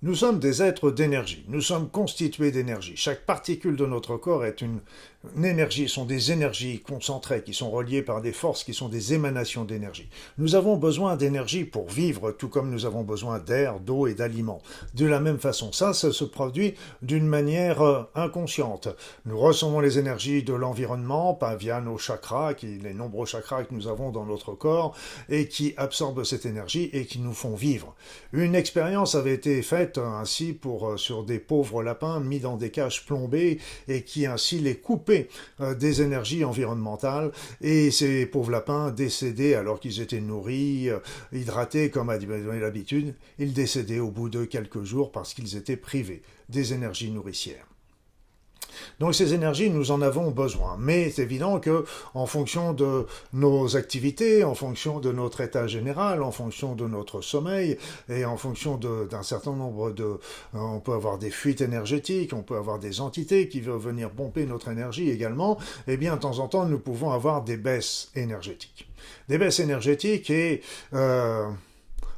Nous sommes des êtres d'énergie, nous sommes constitués d'énergie. Chaque particule de notre corps est une énergie, sont des énergies concentrées qui sont reliées par des forces qui sont des émanations d'énergie. Nous avons besoin d'énergie pour vivre, tout comme nous avons besoin d'air, d'eau et d'aliments. De la même façon, ça se produit d'une manière inconsciente. Nous recevons les énergies de l'environnement via nos chakras, les nombreux chakras que nous avons dans notre corps, et qui absorbent cette énergie et qui nous font vivre. Une expérience avait été faite ainsi sur des pauvres lapins mis dans des cages plombées et qui ainsi les coupaient des énergies environnementales, et ces pauvres lapins décédaient alors qu'ils étaient nourris, hydratés comme à l'habitude. Ils décédaient au bout de quelques jours parce qu'ils étaient privés des énergies nourricières. Donc ces énergies, nous en avons besoin. Mais c'est évident que, en fonction de nos activités, en fonction de notre état général, en fonction de notre sommeil, et en fonction d'un certain nombre on peut avoir des fuites énergétiques, on peut avoir des entités qui veulent venir pomper notre énergie également, eh bien, de temps en temps, nous pouvons avoir des baisses énergétiques. Des baisses énergétiques et...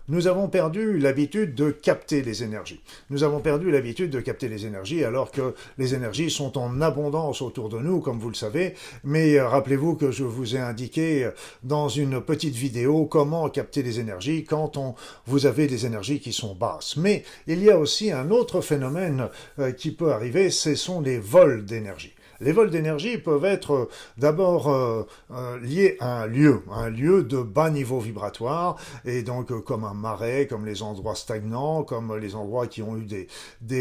nous avons perdu l'habitude de capter les énergies. Nous avons perdu l'habitude de capter les énergies alors que les énergies sont en abondance autour de nous, comme vous le savez. Mais rappelez-vous que je vous ai indiqué dans une petite vidéo comment capter les énergies quand vous avez des énergies qui sont basses. Mais il y a aussi un autre phénomène qui peut arriver, ce sont les vols d'énergie. Les vols d'énergie peuvent être d'abord liés à un lieu de bas niveau vibratoire, et donc comme un marais, comme les endroits stagnants, comme les endroits qui ont eu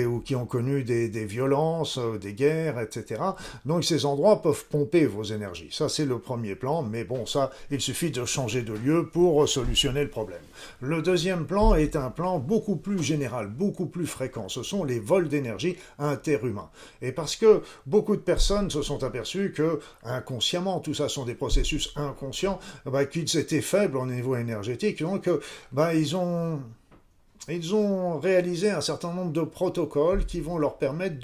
ou qui ont connu des violences, des guerres, etc. Donc ces endroits peuvent pomper vos énergies. Ça, c'est le premier plan, mais bon, ça, il suffit de changer de lieu pour solutionner le problème. Le deuxième plan est un plan beaucoup plus général, beaucoup plus fréquent. Ce sont les vols d'énergie interhumains. Et parce que beaucoup de personnes se sont aperçus que, inconsciemment, tout ça sont des processus inconscients, qu'ils étaient faibles au niveau énergétique, donc ils ont réalisé un certain nombre de protocoles qui vont leur permettre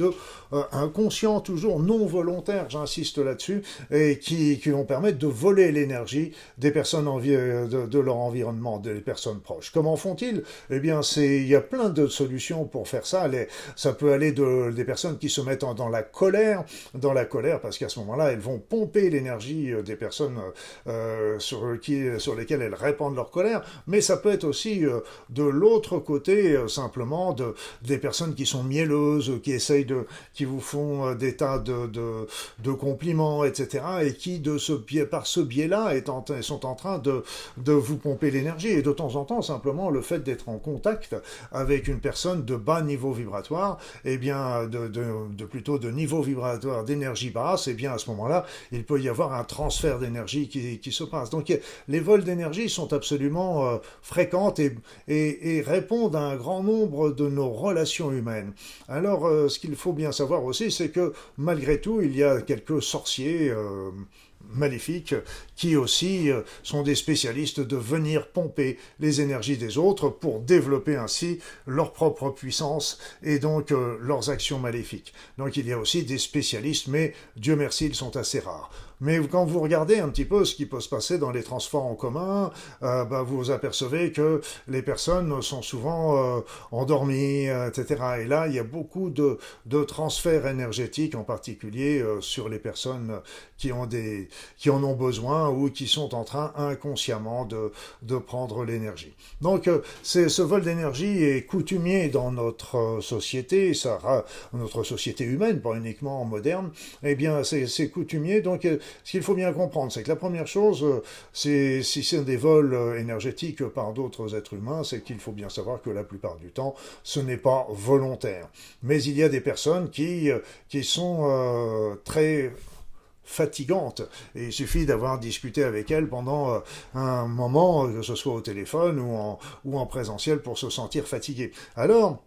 inconscient toujours, non volontaire, j'insiste là-dessus, et qui vont permettre de voler l'énergie des personnes de leur environnement, des personnes proches. Comment font-ils? Eh bien, il y a plein de solutions pour faire ça. Ça peut aller des personnes qui se mettent dans la colère, parce qu'à ce moment-là, elles vont pomper l'énergie des personnes sur lesquelles elles répandent leur colère, mais ça peut être aussi de l'autre côté, simplement des personnes qui sont mielleuses, qui vous font des tas de compliments, etc., et qui, par ce biais-là, sont en train de vous pomper l'énergie. Et de temps en temps, simplement, le fait d'être en contact avec une personne de bas niveau vibratoire, eh bien, plutôt de niveau vibratoire d'énergie basse, eh bien, à ce moment-là, il peut y avoir un transfert d'énergie qui se passe. Donc, les vols d'énergie sont absolument fréquentes et répondent à un grand nombre de nos relations humaines. Alors, ce qu'il faut bien savoir aussi, c'est que malgré tout, il y a quelques sorciers maléfiques qui aussi sont des spécialistes de venir pomper les énergies des autres pour développer ainsi leur propre puissance et donc leurs actions maléfiques. Donc il y a aussi des spécialistes, mais Dieu merci, ils sont assez rares. Mais quand vous regardez un petit peu ce qui peut se passer dans les transports en commun, vous apercevez que les personnes sont souvent endormies, etc. Et là, il y a beaucoup de transferts énergétiques, en particulier sur les personnes qui en ont besoin ou qui sont en train inconsciemment de prendre l'énergie. Donc, ce vol d'énergie est coutumier dans notre société, notre société humaine, pas uniquement moderne. Eh bien, c'est coutumier. Donc, ce qu'il faut bien comprendre, c'est que la première chose, si c'est des vols énergétiques par d'autres êtres humains, c'est qu'il faut bien savoir que la plupart du temps, ce n'est pas volontaire. Mais il y a des personnes qui sont très fatigantes. Et il suffit d'avoir discuté avec elles pendant un moment, que ce soit au téléphone ou en présentiel, pour se sentir fatigué. Alors,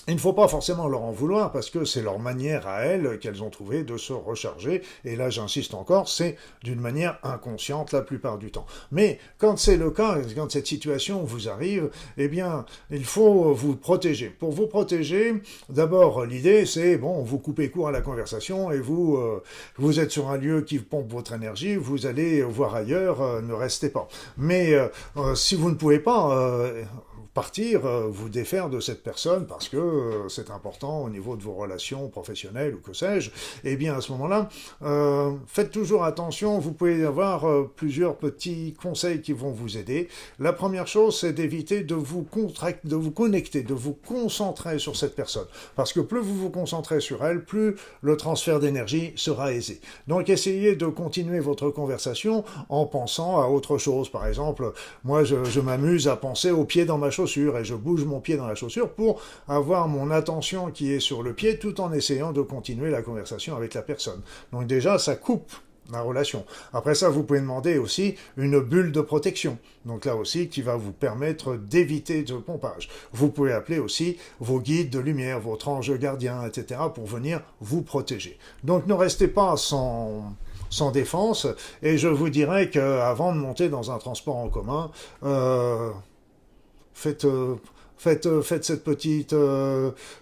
il ne faut pas forcément leur en vouloir parce que c'est leur manière à elles qu'elles ont trouvé de se recharger. Et là, j'insiste encore, c'est d'une manière inconsciente la plupart du temps. Mais quand c'est le cas, quand cette situation vous arrive, eh bien, il faut vous protéger. Pour vous protéger, d'abord, l'idée, c'est, vous coupez court à la conversation et vous êtes sur un lieu qui pompe votre énergie, vous allez voir ailleurs, ne restez pas. Mais si vous ne pouvez pas... partir, vous défaire de cette personne parce que c'est important au niveau de vos relations professionnelles ou que sais-je, eh bien à ce moment-là, faites toujours attention, vous pouvez avoir plusieurs petits conseils qui vont vous aider. La première chose, c'est d'éviter de vous connecter, de vous concentrer sur cette personne. Parce que plus vous vous concentrez sur elle, plus le transfert d'énergie sera aisé. Donc essayez de continuer votre conversation en pensant à autre chose. Par exemple, moi je m'amuse à penser au pied dans ma chaussure et je bouge mon pied dans la chaussure pour avoir mon attention qui est sur le pied tout en essayant de continuer la conversation avec la personne. Donc déjà, ça coupe la relation. Après ça, vous pouvez demander aussi une bulle de protection. Donc là aussi, qui va vous permettre d'éviter ce pompage. Vous pouvez appeler aussi vos guides de lumière, votre ange gardien, etc. pour venir vous protéger. Donc ne restez pas sans défense. Et je vous dirais qu'avant de monter dans un transport en commun, faites cette petite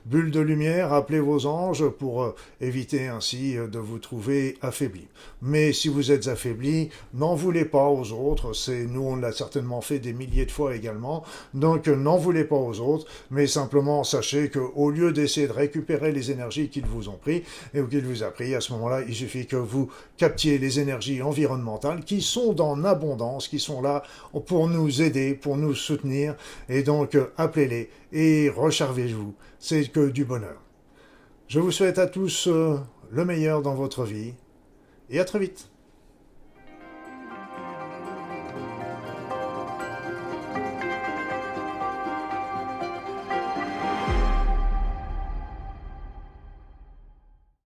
bulle de lumière, appelez vos anges pour éviter ainsi de vous trouver affaibli. Mais si vous êtes affaibli, n'en voulez pas aux autres. Nous, on l'a certainement fait des milliers de fois également. Donc, n'en voulez pas aux autres, mais simplement sachez qu'au lieu d'essayer de récupérer les énergies qu'ils vous ont pris et qu'ils vous a pris, à ce moment-là, il suffit que vous captiez les énergies environnementales qui sont en abondance, qui sont là pour nous aider, pour nous soutenir. Et donc, appelez-les et rechargez-vous. C'est que du bonheur. Je vous souhaite à tous le meilleur dans votre vie et à très vite.